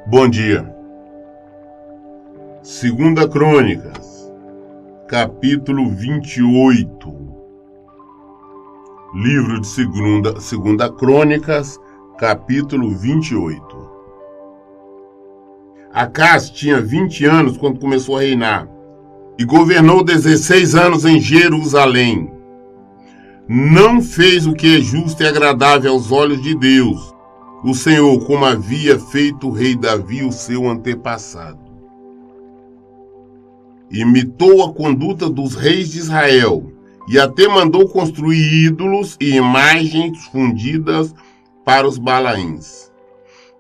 Bom dia. Segunda Crônicas, capítulo 28. Livro de Segunda Crônicas, capítulo 28. Acás tinha 20 anos quando começou a reinar e governou 16 anos em Jerusalém. Não fez o que é justo e agradável aos olhos de Deus, o Senhor, como havia feito o rei Davi, o seu antepassado. Imitou a conduta dos reis de Israel e até mandou construir ídolos e imagens fundidas para os Balaíns.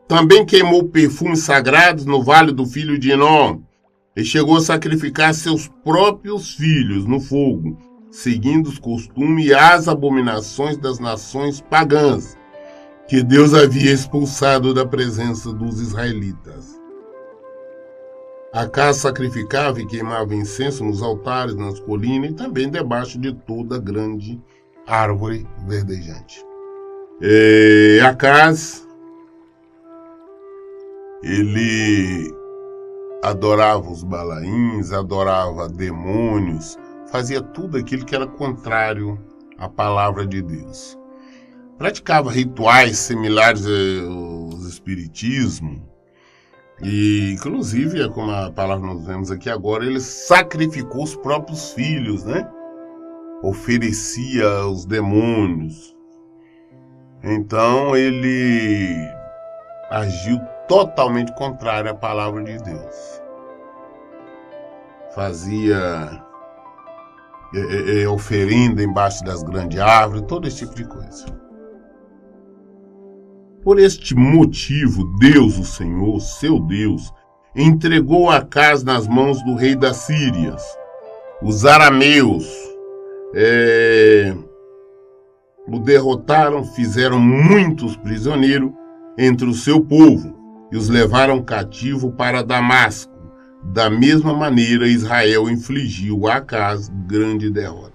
Também queimou perfumes sagrados no vale do filho de Hinnom e chegou a sacrificar seus próprios filhos no fogo, seguindo os costumes e as abominações das nações pagãs que Deus havia expulsado da presença dos israelitas. Acás sacrificava e queimava incenso nos altares, nas colinas e também debaixo de toda grande árvore verdejante. Acás, ele adorava os Balaíns, adorava demônios, fazia tudo aquilo que era contrário à palavra de Deus. Praticava rituais similares ao espiritismo e, inclusive, como a palavra nós vemos aqui agora, ele sacrificou os próprios filhos, né? Oferecia aos demônios. Então, ele agiu totalmente contrário à palavra de Deus. Fazia oferenda embaixo das grandes árvores, todo esse tipo de coisa. Por este motivo, Deus, o Senhor, seu Deus, entregou Acás nas mãos do rei das Sírias. Os arameus o derrotaram, fizeram muitos prisioneiros entre o seu povo e os levaram cativo para Damasco. Da mesma maneira, Israel infligiu a Acás grande derrota.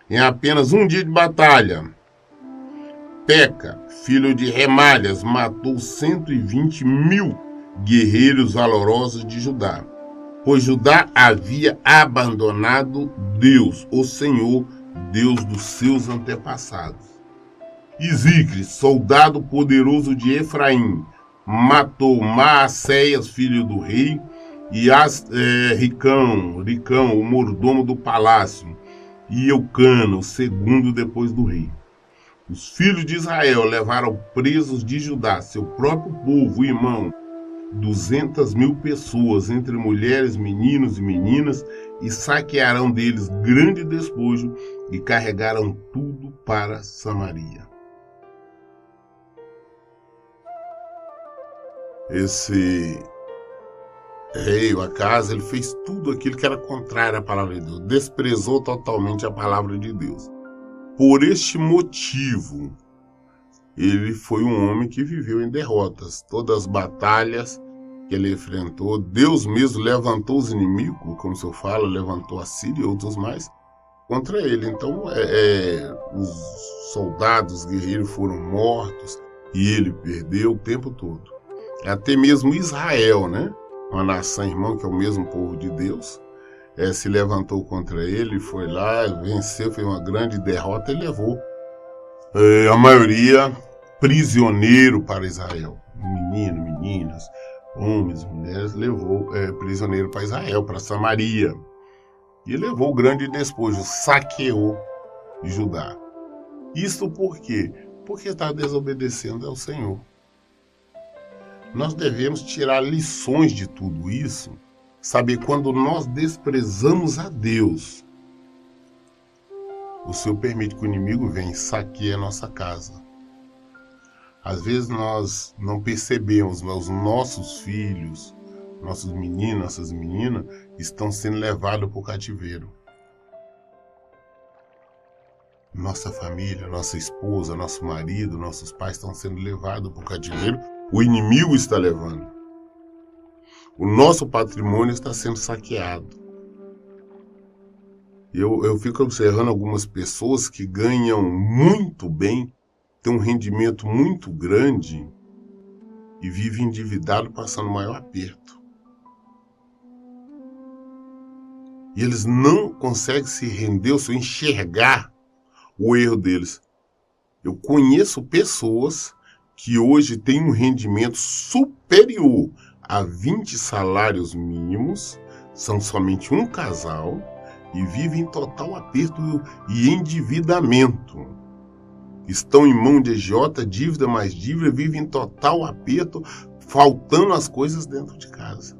Em apenas um dia de batalha, Peca, filho de Remalhas, matou 120.000 guerreiros valorosos de Judá, pois Judá havia abandonado Deus, o Senhor, Deus dos seus antepassados. Zicre, soldado poderoso de Efraim, matou Maacéias, filho do rei, e Ricão, o mordomo do palácio, e Eucana, o segundo depois do rei. Os filhos de Israel levaram presos de Judá, seu próprio povo e irmão, 200.000 pessoas, entre mulheres, meninos e meninas, e saquearam deles grande despojo e carregaram tudo para Samaria. Esse rei, Acás, ele fez tudo aquilo que era contrário à palavra de Deus, desprezou totalmente a palavra de Deus. Por este motivo, ele foi um homem que viveu em derrotas. Todas as batalhas que ele enfrentou, Deus mesmo levantou os inimigos, como se eu falo, levantou a Síria e outros mais, contra ele. Então, os soldados, os guerreiros foram mortos e ele perdeu o tempo todo. Até mesmo Israel, né? Uma nação irmã, que é o mesmo povo de Deus, se levantou contra ele, foi lá, venceu, fez uma grande derrota e levou a maioria prisioneiro para Israel. Menino, meninas, homens, mulheres, levou prisioneiro para Israel, para Samaria. E levou grande despojo, saqueou Judá. Isso por quê? Porque está desobedecendo ao Senhor. Nós devemos tirar lições de tudo isso, saber quando nós desprezamos a Deus, o Senhor permite que o inimigo venha e saqueie a nossa casa. Às vezes nós não percebemos, mas os nossos filhos, nossos meninos, nossas meninas, estão sendo levados para o cativeiro. Nossa família, nossa esposa, nosso marido, nossos pais estão sendo levados para o cativeiro. O inimigo está levando. O nosso patrimônio está sendo saqueado. Eu fico observando algumas pessoas que ganham muito bem, têm um rendimento muito grande e vivem endividado, passando o maior aperto. E eles não conseguem se render ou se enxergar o erro deles. Eu conheço pessoas que hoje têm um rendimento superior a 20 salários mínimos, são somente um casal e vivem em total aperto e endividamento. Estão em mão de agiota, dívida mais dívida, vivem em total aperto, faltando as coisas dentro de casa.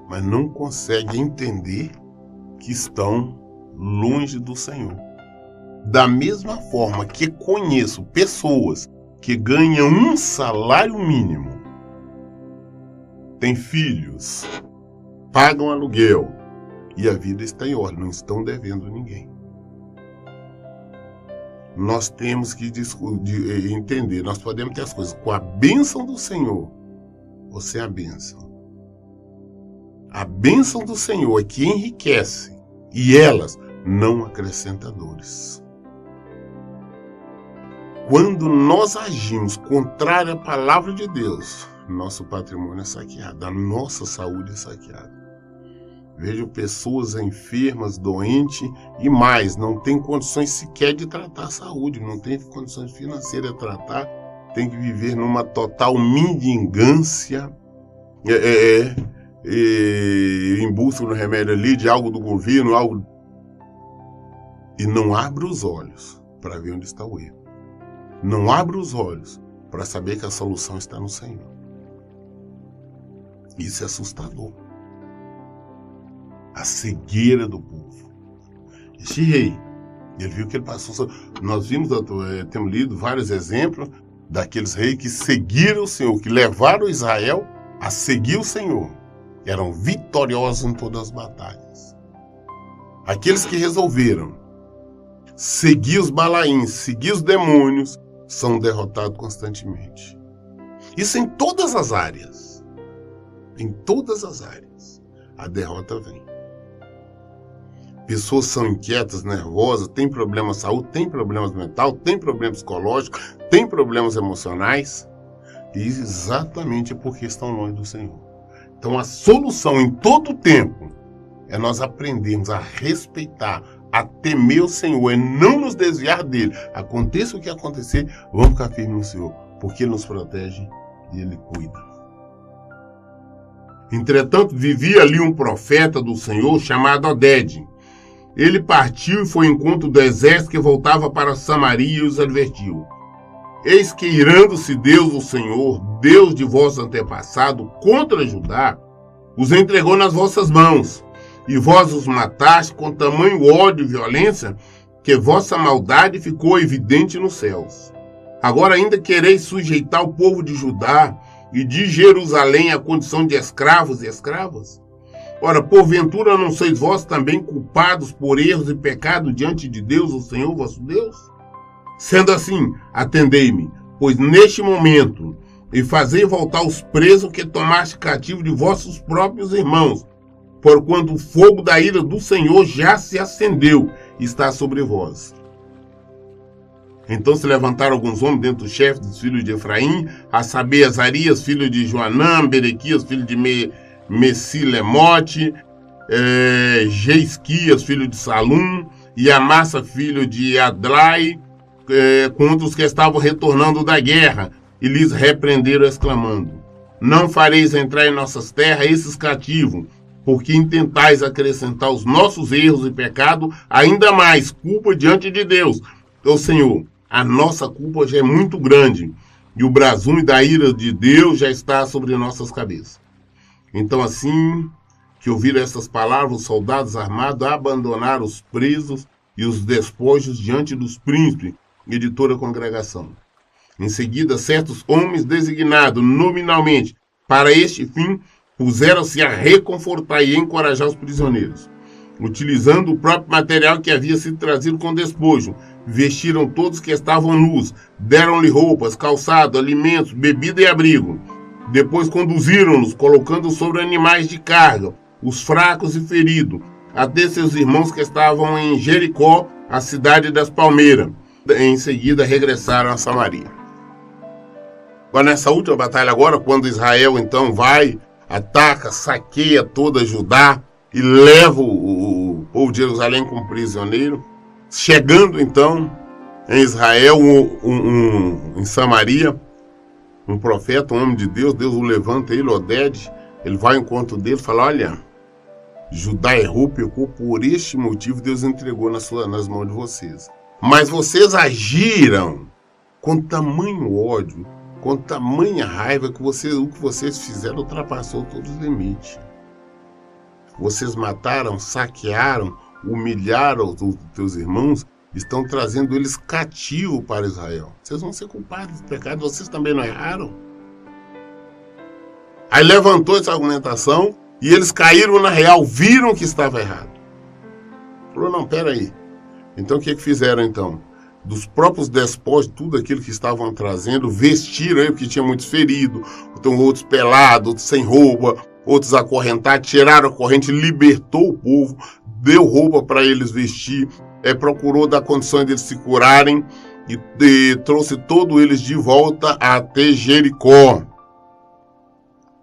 Mas não conseguem entender que estão longe do Senhor. Da mesma forma que conheço pessoas que ganham um salário mínimo, têm filhos, pagam aluguel e a vida está em ordem, não estão devendo ninguém. Nós temos que entender, nós podemos ter as coisas com a bênção do Senhor, você é a bênção. A bênção do Senhor é que enriquece e elas não acrescentam dores. Quando nós agimos contrário à palavra de Deus, nosso patrimônio é saqueado, a nossa saúde é saqueada. Vejo pessoas enfermas, doentes e mais, não tem condições sequer de tratar a saúde, não tem condições financeiras de tratar, tem que viver numa total mendigância, em busca do remédio ali, de algo do governo, algo... E não abre os olhos para ver onde está o erro. Não abre os olhos para saber que a solução está no Senhor. Isso é assustador. A cegueira do povo. Este rei, ele viu que ele passou... Nós temos lido vários exemplos daqueles reis que seguiram o Senhor, que levaram Israel a seguir o Senhor. Eram vitoriosos em todas as batalhas. Aqueles que resolveram seguir os balaíns, seguir os demônios, são derrotados constantemente. Isso em todas as áreas. Em todas as áreas. A derrota vem. Pessoas são inquietas, nervosas, têm problemas de saúde, têm problemas mentais, têm problemas psicológicos, têm problemas emocionais. E exatamente porque estão longe do Senhor. Então a solução em todo o tempo é nós aprendermos a respeitar, a temer o Senhor, é não nos desviar dele. Aconteça o que acontecer, vamos ficar firmes no Senhor, porque Ele nos protege e Ele cuida. Entretanto, vivia ali um profeta do Senhor chamado Oded. Ele partiu e foi ao encontro do exército que voltava para Samaria e os advertiu. Eis que, irando-se Deus, o Senhor, Deus de vossos antepassados, contra Judá, os entregou nas vossas mãos, e vós os mataste com tamanho ódio e violência, que vossa maldade ficou evidente nos céus. Agora ainda quereis sujeitar o povo de Judá e de Jerusalém à condição de escravos e escravas? Ora, porventura não sois vós também culpados por erros e pecados diante de Deus, o Senhor vosso Deus? Sendo assim, atendei-me, pois neste momento, e fazei voltar os presos que tomaste cativo de vossos próprios irmãos, porquanto o fogo da ira do Senhor já se acendeu e está sobre vós. Então se levantaram alguns homens dentre os chefes dos filhos de Efraim, a saber, Azarias, filho de Joanã, Berequias, filho de Messilemote, Geisquias, filho de Salum, e Amassa, filho de Adlai, contra os que estavam retornando da guerra, e lhes repreenderam, exclamando: não fareis entrar em nossas terras esses cativos, porque intentais acrescentar os nossos erros e pecados, ainda mais culpa diante de Deus. Ô Senhor, a nossa culpa já é muito grande, e o brasume da ira de Deus já está sobre nossas cabeças. Então, assim que ouviram essas palavras, os soldados armados abandonaram os presos e os despojos diante dos príncipes e de toda a congregação. Em seguida, certos homens designados nominalmente para este fim puseram-se a reconfortar e encorajar os prisioneiros. Utilizando o próprio material que havia sido trazido com despojo, vestiram todos que estavam nus, deram-lhe roupas, calçado, alimentos, bebida e abrigo. Depois conduziram-nos, colocando sobre animais de carga, os fracos e feridos, até seus irmãos que estavam em Jericó, a cidade das palmeiras. Em seguida regressaram a Samaria. Agora, nessa última batalha agora, quando Israel então vai, ataca, saqueia toda Judá e leva o povo de Jerusalém como prisioneiro, chegando então em Israel, em Samaria, um profeta, um homem de Deus, Deus o levanta, ele, Oded, ele vai ao encontro dele e fala, olha, Judá errou, pecou, por este motivo Deus entregou nas mãos de vocês. Mas vocês agiram com tamanho ódio, com tamanha raiva, que o que vocês fizeram ultrapassou todos os limites. Vocês mataram, saquearam, humilharam os teus irmãos, estão trazendo eles cativos para Israel. Vocês vão ser culpados do pecado, vocês também não erraram? Aí levantou essa argumentação e eles caíram na real, viram que estava errado. Falou, não, peraí. Então o que fizeram então? Dos próprios despojos, tudo aquilo que estavam trazendo, vestiram ele, porque tinha muitos feridos, então outros pelados, outros sem roupa, outros acorrentados, tiraram a corrente, libertou o povo, deu roupa para eles vestir, procurou dar condições deles se curarem e trouxe todos eles de volta até Jericó,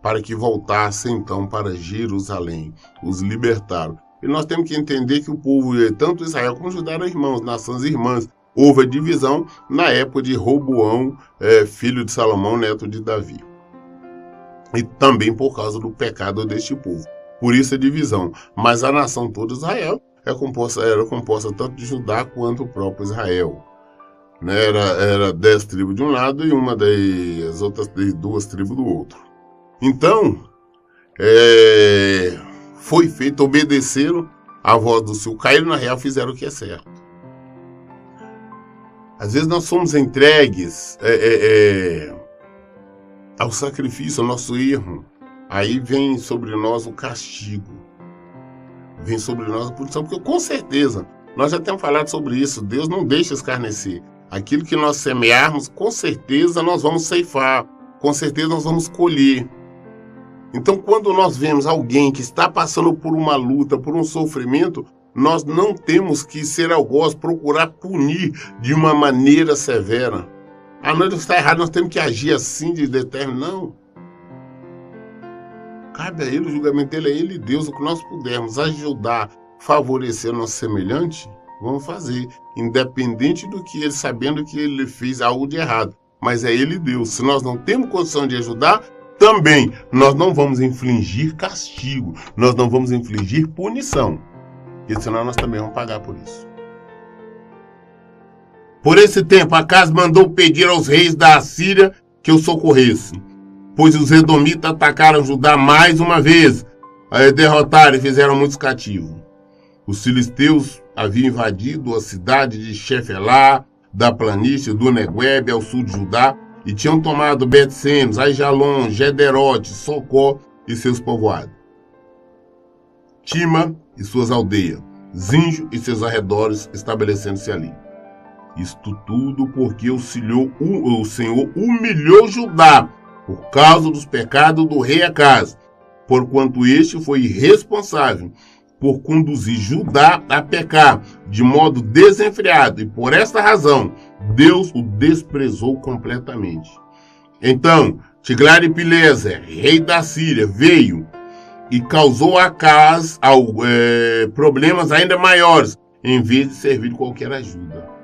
para que voltassem então para Jerusalém, os libertaram. E nós temos que entender que o povo, tanto Israel como Judá, eram irmãos, nações irmãs. Houve a divisão na época de Roboão, filho de Salomão, neto de Davi. E também por causa do pecado deste povo. Por isso a divisão. Mas a nação toda de Israel era composta tanto de Judá quanto o próprio Israel. Né? Era 10 tribos de um lado e uma das outras 2 tribos do outro. Então, foi feito, obedeceram a voz do Senhor, caíram na real, fizeram o que é certo. Às vezes nós somos entregues ao sacrifício, ao nosso erro. Aí vem sobre nós o castigo. Vem sobre nós a punição, porque com certeza, nós já temos falado sobre isso, Deus não deixa escarnecer. Aquilo que nós semearmos, com certeza nós vamos ceifar, com certeza nós vamos colher. Então, quando nós vemos alguém que está passando por uma luta, por um sofrimento, nós não temos que ser algoz, procurar punir de uma maneira severa. Ah, não, isso está errado, nós temos que agir assim de determinado. Não. Cabe a ele, o julgamento dele é ele, Deus. O que nós pudermos ajudar, favorecer o nosso semelhante, vamos fazer. Independente do que ele, sabendo que ele fez algo de errado. Mas é ele, Deus. Se nós não temos condição de ajudar, também nós não vamos infligir castigo. Nós não vamos infligir punição. Porque senão nós também vamos pagar por isso. Por esse tempo, Acaz mandou pedir aos reis da Assíria que o socorressem, pois os edomitas atacaram Judá mais uma vez, derrotaram e fizeram muitos cativos. Os filisteus haviam invadido a cidade de Shefelá, da planície do Neguebe, ao sul de Judá, e tinham tomado Bet-Semes, Aijalon, Gederote, Socó e seus povoados, Tima e suas aldeias, Zinjo e seus arredores, estabelecendo-se ali. Isto tudo porque o Senhor humilhou Judá por causa dos pecados do rei Acaz, porquanto este foi irresponsável por conduzir Judá a pecar de modo desenfreado, e por esta razão Deus o desprezou completamente. Então Tiglat-Pileser, rei da Síria, veio e causou a Acaz problemas ainda maiores, em vez de servir qualquer ajuda.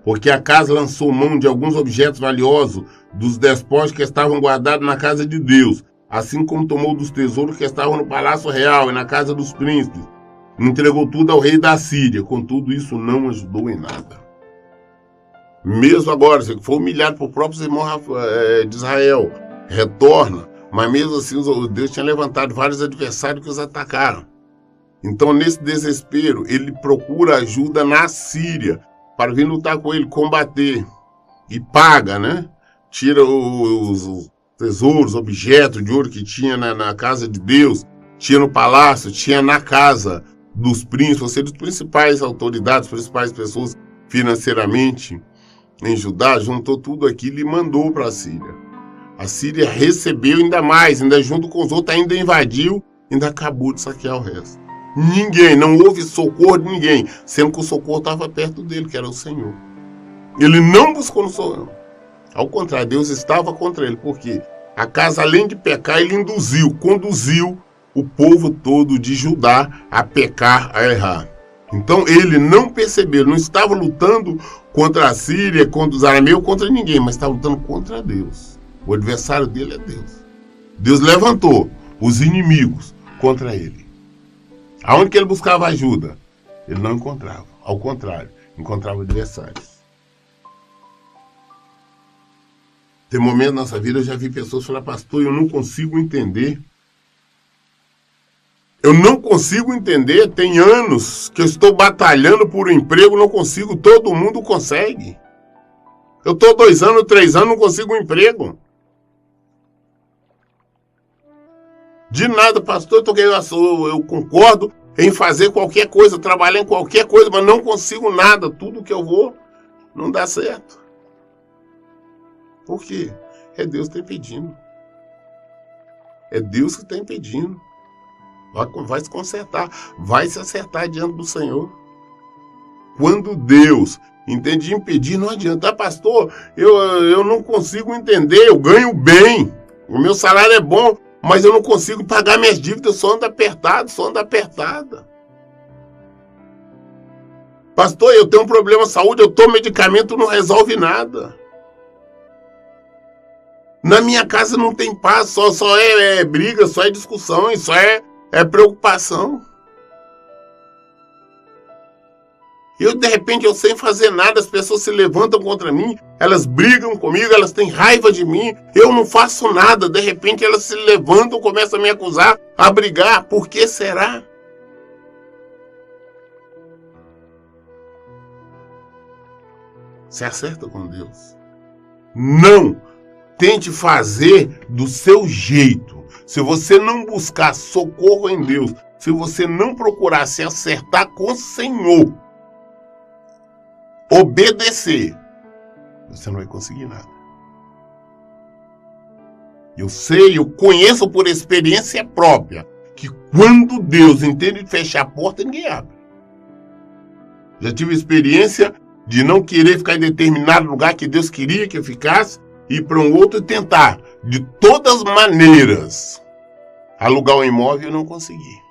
Porque Acaz lançou mão de alguns objetos valiosos dos despojos que estavam guardados na casa de Deus, assim como tomou dos tesouros que estavam no palácio real e na casa dos príncipes. Entregou tudo ao rei da Síria, contudo isso não ajudou em nada. Mesmo agora, se for humilhado por próprios irmãos de Israel, retorna, mas mesmo assim Deus tinha levantado vários adversários que os atacaram. Então, nesse desespero, ele procura ajuda na Síria, para vir lutar com ele, combater. E paga, né? Tira os tesouros, objetos de ouro que tinha na casa de Deus, tinha no palácio, tinha na casa dos príncipes, ou seja, dos principais autoridades, principais pessoas financeiramente em Judá, juntou tudo aquilo e mandou para a Síria. A Síria recebeu ainda mais, ainda junto com os outros, ainda invadiu, ainda acabou de saquear o resto. Ninguém, não houve socorro de ninguém, sendo que o socorro estava perto dele, que era o Senhor. Ele não buscou no Senhor. Ao contrário, Deus estava contra ele, porque Acas, além de pecar, ele conduziu o povo todo de Judá a pecar, a errar. Então ele não percebeu, não estava lutando contra a Síria, contra os arameus, contra ninguém, mas estava lutando contra Deus. O adversário dele é Deus. Deus levantou os inimigos contra ele. Aonde que ele buscava ajuda? Ele não encontrava. Ao contrário, encontrava adversários. Tem momentos na nossa vida, eu já vi pessoas falar, pastor, eu não consigo entender. Eu não consigo entender, tem anos que eu estou batalhando por um emprego, não consigo, todo mundo consegue. Eu estou 2 anos, 3 anos, não consigo um emprego. De nada, pastor, eu concordo em fazer qualquer coisa, trabalhar em qualquer coisa, mas não consigo nada, tudo que eu vou não dá certo. Por quê? É Deus que está impedindo. É Deus que está impedindo. Vai se consertar, vai se acertar diante do Senhor. Quando Deus entende impedir, não adianta. Ah, pastor, eu não consigo entender, eu ganho bem, o meu salário é bom, mas eu não consigo pagar minhas dívidas, só ando apertada. Pastor, eu tenho um problema de saúde, eu tomo medicamento, não resolve nada. Na minha casa não tem paz, só é briga, só é discussão, só é preocupação. De repente, eu sem fazer nada, as pessoas se levantam contra mim, elas brigam comigo, elas têm raiva de mim, eu não faço nada, de repente elas se levantam, começam a me acusar, a brigar, por que será? Se acerta com Deus. Não tente fazer do seu jeito. Se você não buscar socorro em Deus, se você não procurar se acertar com o Senhor, obedecer, você não vai conseguir nada. Eu conheço por experiência própria, que quando Deus entende de fechar a porta, ninguém abre. Já tive experiência de não querer ficar em determinado lugar que Deus queria que eu ficasse, ir para um outro e tentar, de todas as maneiras, alugar um imóvel, eu não consegui.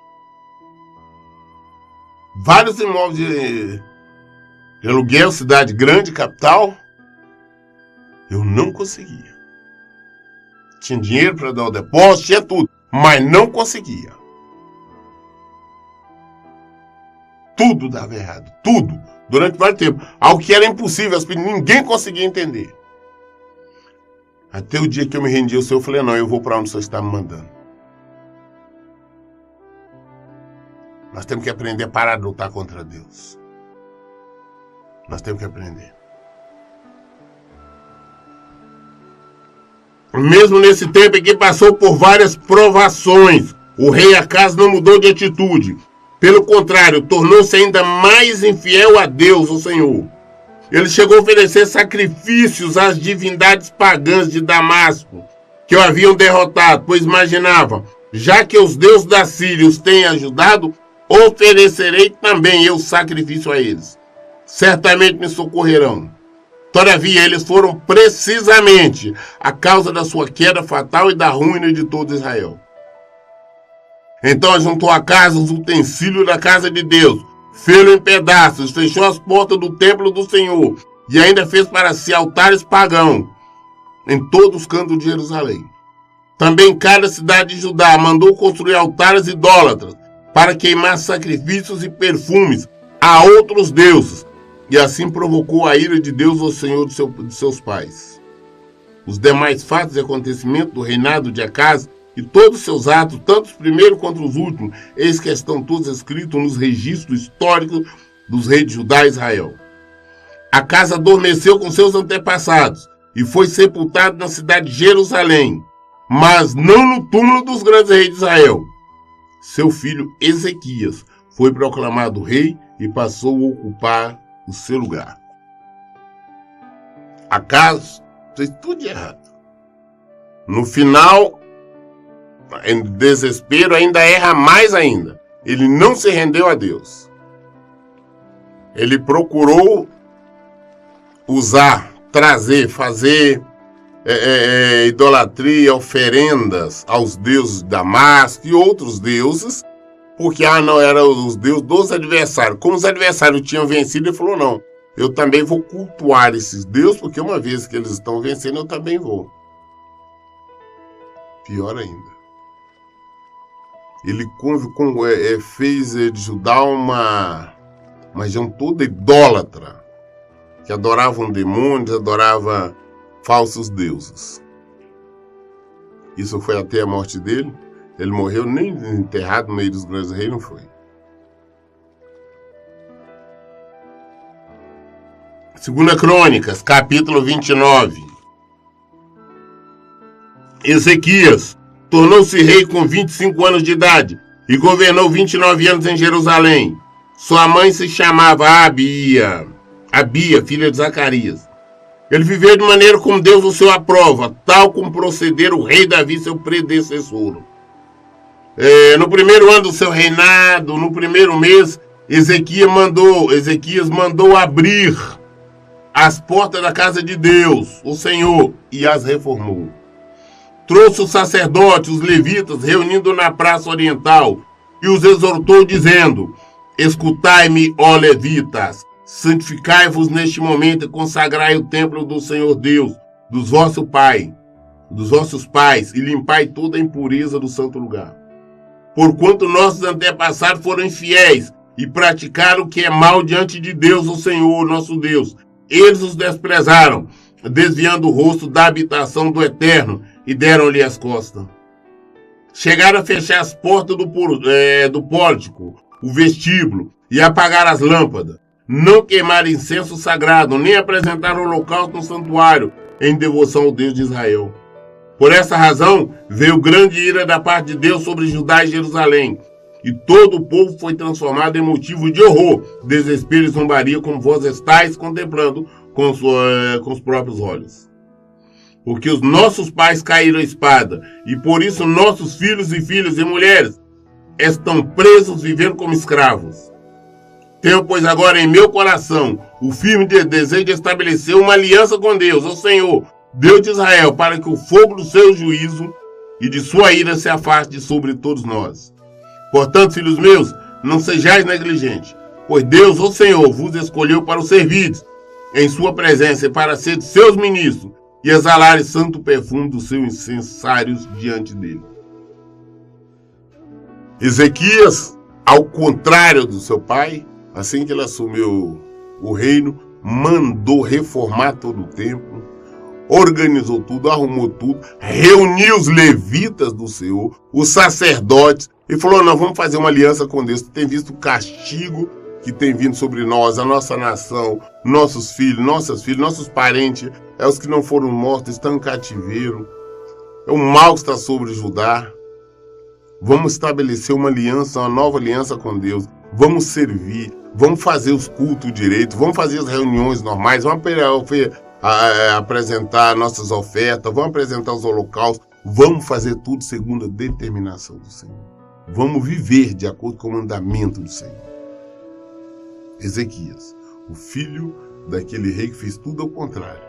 Vários imóveis de aluguel, cidade grande, capital, eu não conseguia. Tinha dinheiro para dar o depósito, tinha tudo, mas não conseguia. Tudo dava errado, tudo, durante vários tempos. Algo que era impossível, ninguém conseguia entender. Até o dia que eu me rendi ao Senhor, eu falei, não, eu vou para onde o Senhor está me mandando. Nós temos que aprender a parar de lutar contra Deus. Nós temos que aprender. Mesmo nesse tempo em que passou por várias provações, o rei Acas não mudou de atitude. Pelo contrário, tornou-se ainda mais infiel a Deus, o Senhor. Ele chegou a oferecer sacrifícios às divindades pagãs de Damasco, que o haviam derrotado, pois imaginava, já que os deuses da Síria os têm ajudado, oferecerei também eu sacrifício a eles. Certamente me socorrerão. Todavia, eles foram precisamente a causa da sua queda fatal e da ruína de todo Israel. Então ajuntou a casa os utensílios da casa de Deus, fê-lo em pedaços, fechou as portas do templo do Senhor e ainda fez para si altares pagãos em todos os cantos de Jerusalém. Também em cada cidade de Judá mandou construir altares idólatras para queimar sacrifícios e perfumes a outros deuses, e assim provocou a ira de Deus ao Senhor de seus pais. Os demais fatos e acontecimentos do reinado de Acas e todos os seus atos, tanto os primeiros quanto os últimos, eis que estão todos escritos nos registros históricos dos reis de Judá e Israel. Acas adormeceu com seus antepassados e foi sepultado na cidade de Jerusalém, mas não no túmulo dos grandes reis de Israel. Seu filho Ezequias foi proclamado rei e passou a ocupar o seu lugar. Acas fez tudo de errado. No final, em desespero, ainda erra mais ainda. Ele não se rendeu a Deus. Ele procurou fazer idolatria, oferendas aos deuses de Damasco e outros deuses, porque não eram os deuses dos adversários. Como os adversários tinham vencido, ele falou, não, eu também vou cultuar esses deuses, porque uma vez que eles estão vencendo, eu também vou. Pior ainda. Ele fez de Judá uma região toda idólatra, que adoravam demônios, adorava falsos deuses. Isso foi até a morte dele. Ele morreu nem enterrado no meio dos grandes reis, não foi. Segunda Crônicas, capítulo 29. Ezequias tornou-se rei com 25 anos de idade e governou 29 anos em Jerusalém. Sua mãe se chamava Abia, filha de Zacarias. Ele viveu de maneira como Deus o seu aprova, tal como procedera o rei Davi, seu predecessor. No primeiro ano do seu reinado, no primeiro mês, Ezequias mandou abrir as portas da casa de Deus, o Senhor, e as reformou. Trouxe os sacerdotes, os levitas, reunindo na praça oriental, e os exortou, dizendo: escutai-me, ó levitas, santificai-vos neste momento e consagrai o templo do Senhor Deus, dos vossos pais, e limpai toda a impureza do santo lugar. Porquanto nossos antepassados foram infiéis e praticaram o que é mal diante de Deus, o Senhor, nosso Deus. Eles os desprezaram, desviando o rosto da habitação do Eterno, e deram-lhe as costas. Chegaram a fechar as portas do pórtico, o vestíbulo, e apagar as lâmpadas. Não queimaram incenso sagrado, nem apresentaram holocausto no santuário, em devoção ao Deus de Israel. Por essa razão, veio grande ira da parte de Deus sobre Judá e Jerusalém, e todo o povo foi transformado em motivo de horror, desespero e zombaria, como vós estáis contemplando com os próprios olhos. Porque os nossos pais caíram à espada, e por isso nossos filhos e filhas e mulheres estão presos vivendo como escravos. Tenho, pois, agora em meu coração o firme desejo de estabelecer uma aliança com Deus, o Senhor, Deus de Israel, para que o fogo do seu juízo e de sua ira se afaste sobre todos nós. Portanto, filhos meus, não sejais negligentes, pois Deus, o Senhor, vos escolheu para o servides em sua presença e para ser seus ministros, e exalares santo perfume dos seus incensários diante dele. Ezequias, ao contrário do seu pai, assim que ele assumiu o reino, mandou reformar todo o templo, organizou tudo, arrumou tudo, reuniu os levitas do Senhor, os sacerdotes, e falou: nós vamos fazer uma aliança com Deus. Tem visto o castigo que tem vindo sobre nós, a nossa nação, nossos filhos, nossas filhas, nossos parentes, os que não foram mortos, estão em cativeiro. É o mal que está sobre Judá. Vamos estabelecer uma aliança, uma nova aliança com Deus. Vamos servir, vamos fazer os cultos direito, vamos fazer as reuniões normais, vamos apresentar nossas ofertas, vamos apresentar os holocaustos, vamos fazer tudo segundo a determinação do Senhor. Vamos viver de acordo com o mandamento do Senhor. Ezequias, o filho daquele rei que fez tudo ao contrário.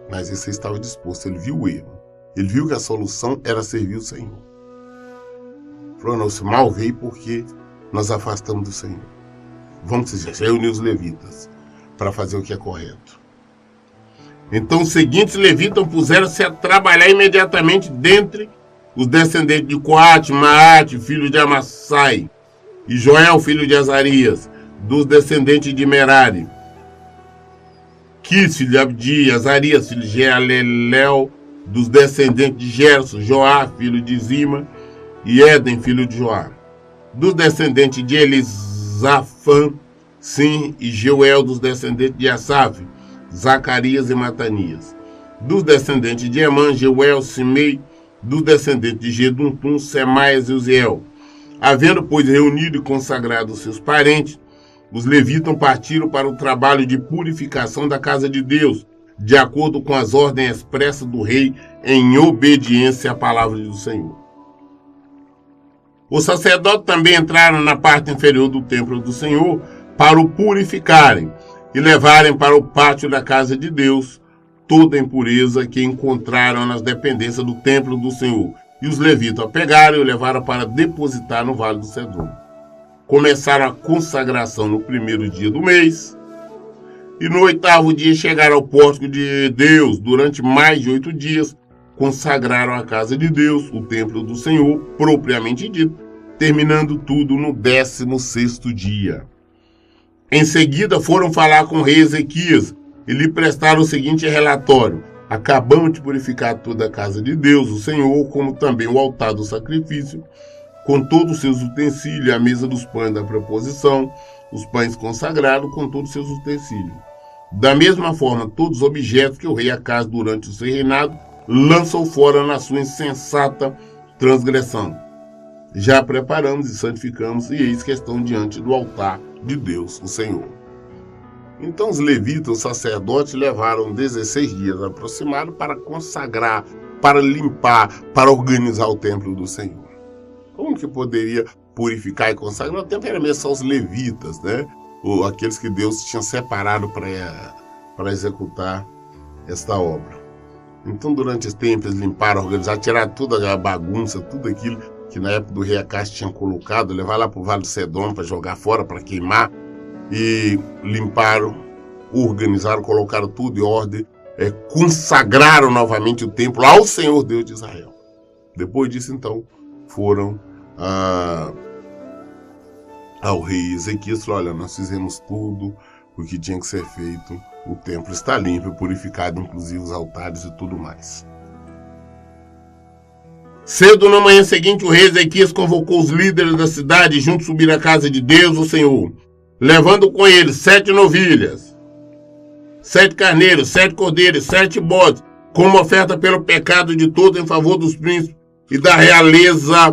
Mas esse estava disposto, ele viu o erro. Ele viu que a solução era servir o Senhor. Falou: não, esse mau rei porque nós afastamos do Senhor. Vamos reunir os levitas para fazer o que é correto. Então os seguintes levitas puseram-se a trabalhar imediatamente dentre os descendentes de Coate, Maate, filho de Amassai, e Joel, filho de Azarias, dos descendentes de Merari, Quis, filho de Abdi, Azarias, filho de Jealelel, dos descendentes de Gerson, Joá, filho de Zima, e Éden, filho de Joá, dos descendentes de Elisafã, Sim e Jeuel, dos descendentes de Asaf, Zacarias e Matanias, dos descendentes de Emã, Jeuel, Simei, dos descendentes de Geduntum, Semaias e Uziel. Havendo, pois, reunido e consagrado seus parentes, os levitas partiram para o trabalho de purificação da casa de Deus, de acordo com as ordens expressas do rei, em obediência à palavra do Senhor. Os sacerdotes também entraram na parte inferior do templo do Senhor para o purificarem e levarem para o pátio da casa de Deus toda a impureza que encontraram nas dependências do templo do Senhor. E os levitas a pegaram e o levaram para depositar no Vale do Cedron. Começaram a consagração no primeiro dia do mês, e no 8º dia chegaram ao pórtico de Deus. Durante mais de 8 dias, consagraram a casa de Deus, o templo do Senhor, propriamente dito, terminando tudo no 16º dia. Em seguida, foram falar com o rei Ezequias e lhe prestaram o seguinte relatório: acabamos de purificar toda a casa de Deus, o Senhor, como também o altar do sacrifício, com todos os seus utensílios, a mesa dos pães da preposição, os pães consagrados com todos os seus utensílios. Da mesma forma, todos os objetos que o rei Acaz, durante o seu reinado, lançou fora na sua insensata transgressão. Já preparamos e santificamos, e eis que estão diante do altar de Deus, o Senhor. Então os levitas, os sacerdotes, levaram 16 dias aproximados para consagrar, para limpar, para organizar o templo do Senhor. Como que poderia purificar e consagrar? No tempo era mesmo só os levitas, né? Ou aqueles que Deus tinha separado para executar esta obra. Então, durante esse tempo, eles limparam, organizaram, tiraram toda a bagunça, tudo aquilo que na época do rei Acaz tinha colocado, levar lá para o Vale do Cedron para jogar fora, para queimar, e limparam, organizaram, colocaram tudo em ordem, consagraram novamente o templo ao Senhor Deus de Israel. Depois disso, então, foram ao rei Ezequias e falaram: olha, nós fizemos tudo o que tinha que ser feito, o templo está limpo, purificado, inclusive os altares e tudo mais. Cedo na manhã seguinte, o rei Ezequias convocou os líderes da cidade e juntos subiram à casa de Deus, o Senhor, levando com eles 7 novilhas, 7 carneiros, 7 cordeiros, 7 bodes, como oferta pelo pecado de todos em favor dos príncipes e da realeza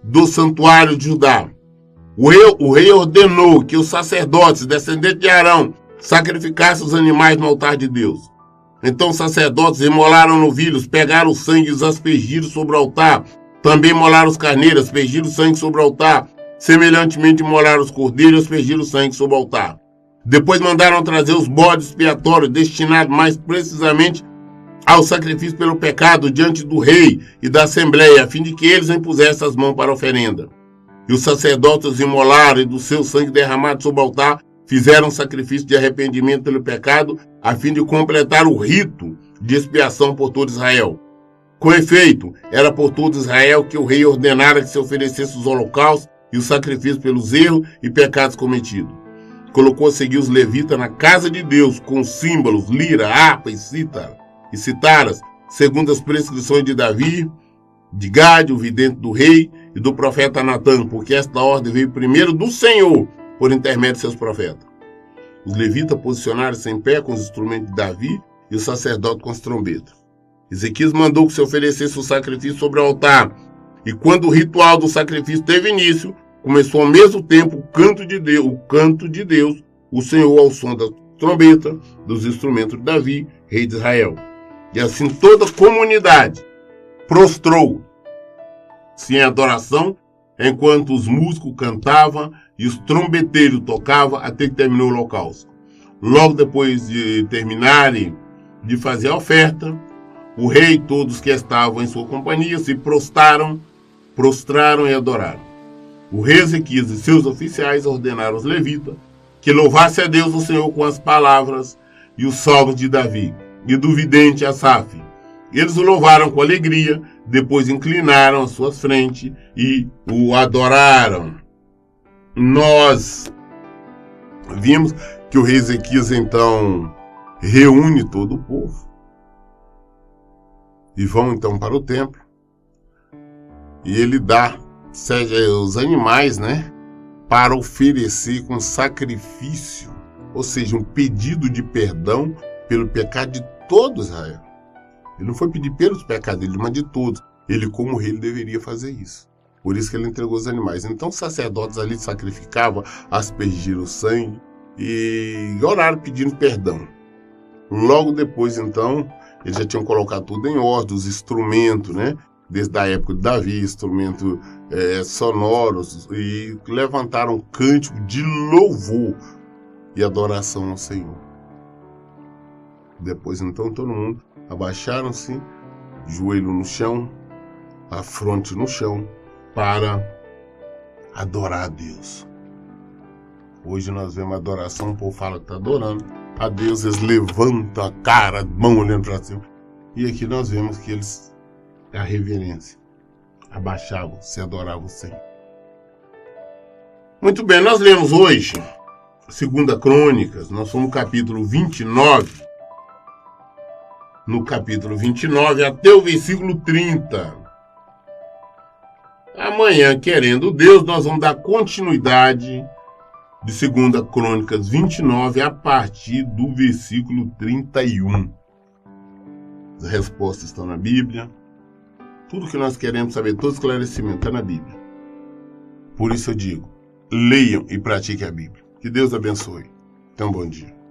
do santuário de Judá. O rei ordenou que os sacerdotes, descendentes de Arão, sacrificassem os animais no altar de Deus. Então os sacerdotes imolaram novilhos, pegaram o sangue e os aspergiram sobre o altar. Também imolaram os carneiros, aspergiram o sangue sobre o altar. Semelhantemente imolaram os cordeiros e aspergiram o sangue sobre o altar. Depois mandaram trazer os bodes expiatórios, destinados mais precisamente ao sacrifício pelo pecado diante do rei e da assembleia, a fim de que eles impusessem as mãos para a oferenda. E os sacerdotes imolaram, e do seu sangue derramado sobre o altar fizeram um sacrifício de arrependimento pelo pecado, a fim de completar o rito de expiação por todo Israel. Com efeito, era por todo Israel que o rei ordenara que se oferecesse os holocaustos e os sacrifícios pelos erros e pecados cometidos. Colocou a seguir os levitas na casa de Deus com símbolos, lira, harpa e citaras, segundo as prescrições de Davi, de Gade, o vidente do rei, e do profeta Natã, porque esta ordem veio primeiro do Senhor, por intermédio de seus profetas. Os levitas posicionaram-se em pé com os instrumentos de Davi e os sacerdotes com as trombetas. Ezequias mandou que se oferecesse o sacrifício sobre o altar, e quando o ritual do sacrifício teve início, começou ao mesmo tempo o canto de Deus, o Senhor, ao som da trombeta, dos instrumentos de Davi, rei de Israel. E assim toda a comunidade prostrou-se em adoração, enquanto os músicos cantavam e os trombeteiros tocavam até que terminou o holocausto. Logo depois de terminarem de fazer a oferta, o rei e todos que estavam em sua companhia se prostraram e adoraram. O rei Ezequias e seus oficiais ordenaram aos levitas que louvassem a Deus o Senhor com as palavras e os salmos de Davi e do vidente Asaf. Eles o louvaram com alegria, depois inclinaram as suas frentes e o adoraram. Nós vimos que o rei Ezequias então reúne todo o povo e vão então para o templo e ele dá os animais, né, para oferecer com sacrifício, ou seja, um pedido de perdão pelo pecado de todo Israel. Ele não foi pedir pelos pecados dele, mas de todos. Ele, como rei, ele deveria fazer isso. Por isso que ele entregou os animais. Então os sacerdotes ali sacrificavam, aspergiram o sangue e oraram pedindo perdão. Logo depois, então, eles já tinham colocado tudo em ordem, os instrumentos, né, desde a época de Davi, instrumentos sonoros, e levantaram cântico de louvor e adoração ao Senhor. Depois, então, todo mundo abaixaram-se, joelho no chão, a fronte no chão, para adorar a Deus. Hoje nós vemos a adoração, o povo fala que está adorando a Deus, eles levantam a cara, a mão olhando para cima. E aqui nós vemos que eles, a reverência, abaixavam, se adoravam o Senhor. Muito bem, nós lemos hoje, 2 Crônicas, nós somos no capítulo 29, no capítulo 29 até o versículo 30. Amanhã, querendo Deus, nós vamos dar continuidade de 2 Crônicas 29 a partir do versículo 31. As respostas estão na Bíblia. Tudo que nós queremos saber, todo esclarecimento está na Bíblia. Por isso eu digo, leiam e pratiquem a Bíblia. Que Deus abençoe. Então, bom dia.